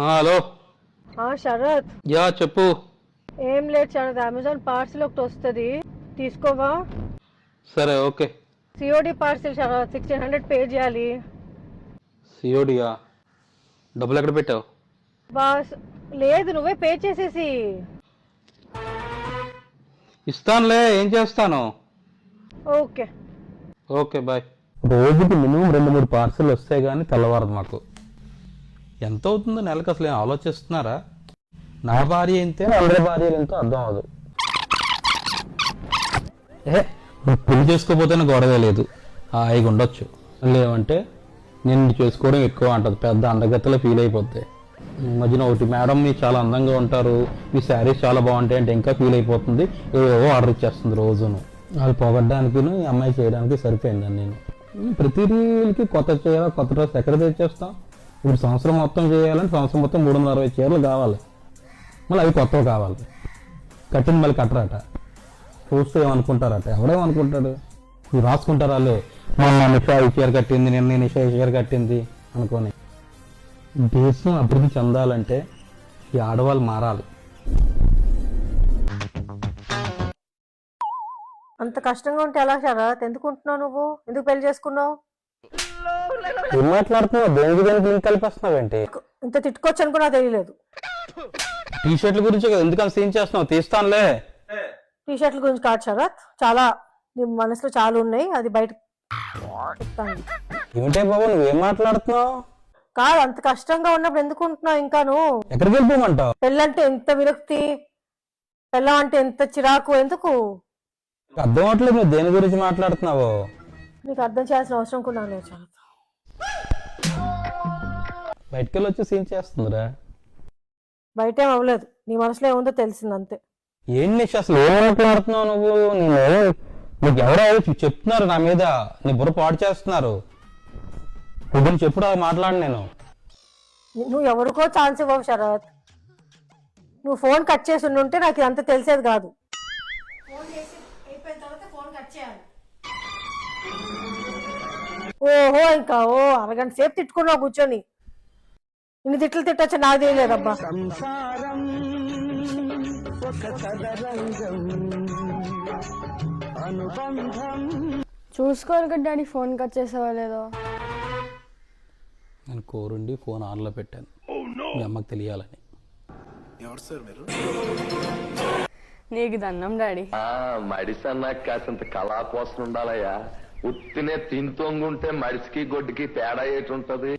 Hello. Sarath, yeah చెప్పు. ఏం లేదు శరత్, అమెజాన్ పార్సిల్ ఒకటి వస్తుంది, తీసుకోవా? సరే okay. COD parcel Sharath, 1600 pay చేయాలి. సిఓడియా? డబ్బులు ఎక్కడ పెట్టావు? బాస్ లేదు, నువ్వే పే చేసేసి. ఇస్తానులే, ఏం చేస్తాను. Okay okay bye. రోజుకి మినిమం 2-3 పార్సల్ వస్తాయి కానీ తెల్లవారదు మాకు. ఎంత అవుతుందో నెలకు అసలు ఏం ఆలోచిస్తున్నారా? నా భార్య ఎంతే, అందరి భార్యలు ఎంతో అర్థం అవ్వదు. నువ్వు పెళ్లి చేసుకోపోతేనే గొడవే లేదు, హాయిగా ఉండొచ్చు. లేవంటే నేను చేసుకోవడం ఎక్కువ అంటది, పెద్ద అందగత్తలో ఫీల్ అయిపోద్ది. మధ్యన ఒకటి, మేడం మీరు చాలా అందంగా ఉంటారు, మీ శారీస్ చాలా బాగుంటాయి అంటే ఇంకా ఫీల్ అయిపోతుంది. ఏవో ఆర్డర్ ఇచ్చేస్తుంది రోజును. వాళ్ళు పొగడ్డానికి ఈ అమ్మాయి చేయడానికి సరిపోయిందని నేను. ప్రతిదీకి కొత్త చీర కొత్త డ్రెస్ ఎక్కడ తెచ్చేస్తాం? ఇప్పుడు సంవత్సరం మొత్తం చేయాలంటే సంవత్సరం మొత్తం 360 చీరలు కావాలి, మళ్ళీ అవి కొత్తవి కావాలి. కట్టింది మళ్ళీ కట్టరాట, చూస్తే ఏమనుకుంటారట, ఎవడేమనుకుంటాడు? ఇవి రాసుకుంటారు వాళ్ళు, మొన్న నిషా ఈ చీర కట్టింది, నిన్న నిషా ఈ చీర కట్టింది అనుకొని. దేశం అభివృద్ధి చెందాలంటే ఈ ఆడవాళ్ళు మారాలి. అంత కష్టంగా ఉంటే ఎలా శరత్? ఎందుకు ఉంటున్నావు నువ్వు? ఎందుకు పెళ్లి చేసుకున్నావు? ఏం మాట్లాడుతున్నావు? దేనికి దేనికి లింక్ కలిపేస్తున్నావు ఏంటి? ఇంత తిట్టుకోవచ్చు అని కూడా తెలియలేదు. టీ షర్ట్ల గురించి కదా ఎందుకు సీన్ చేస్తున్నావు? తీస్తానులే. టీ షర్ట్ల గురించి కాదు శరత్, చాలా నీ మనసులో చాలా ఉన్నాయి, అది బయట చెప్తాను. ఏమిటే బాబు నువ్వేం మాట్లాడుతున్నావు? కాదు, అంత కష్టంగా ఉన్నప్పుడు ఎందుకు ఉంటున్నావు ఇంకాను? ఎక్కడికి వెళ్ళిపోమంటావు? పెళ్ళంటే ఎంత విరక్తి, పెళ్ళం అంటే ఎంత చిరాకు, ఎందుకు? అర్థం అవట్లేదు నువ్వు దేని గురించి మాట్లాడుతున్నావు. నీకు అర్థం చేయాల్సిన అవసరం కూడా లేదు శరత్. బయటకు వెళ్ళి వచ్చి సీన్ చేస్తుందిరా. బయట ఏం అవ్వలేదు, నీ మనసులో ఏముందో తెలిసింది అంతే. ఏం నిష అసలు ఏం మాట్లాడుతున్నావు నువ్వు? నీకు ఎవరో చెప్తున్నారు నా మీద, నీ బుర్ర పాడు చేస్తున్నారు. ఇప్పుడు చెప్పుడు మాట్లాడు. నేను నువ్వు ఎవరికో ఛాన్స్ ఇవ్వవు శరత్. నువ్వు ఫోన్ కట్ చేసి ఉంటే నాకు ఇదంతా తెలిసేది కాదు. ఓహో, ఇంకా అరగంట సేపు తిట్టుకున్నావు కూర్చొని. ఇన్ని తిట్లు తిట్టొచ్చా నాకు తెలియలేదబ్బా. చూసుకోరు కదా డాడీ, ఫోన్ కట్ చేసావా లేదో? నేను కోరుండి ఫోన్ ఆన్లో పెట్టాను, మీ అమ్మకి తెలియాలని. నీకు దండం డాడీ. మడిసన్నా కాసింత కళా కోసం ఉండాలయ్యా. ఉత్తినే తింతోంగుంటే మడిసికి గొడ్డుకి తేడా ఏటి ఉంటది?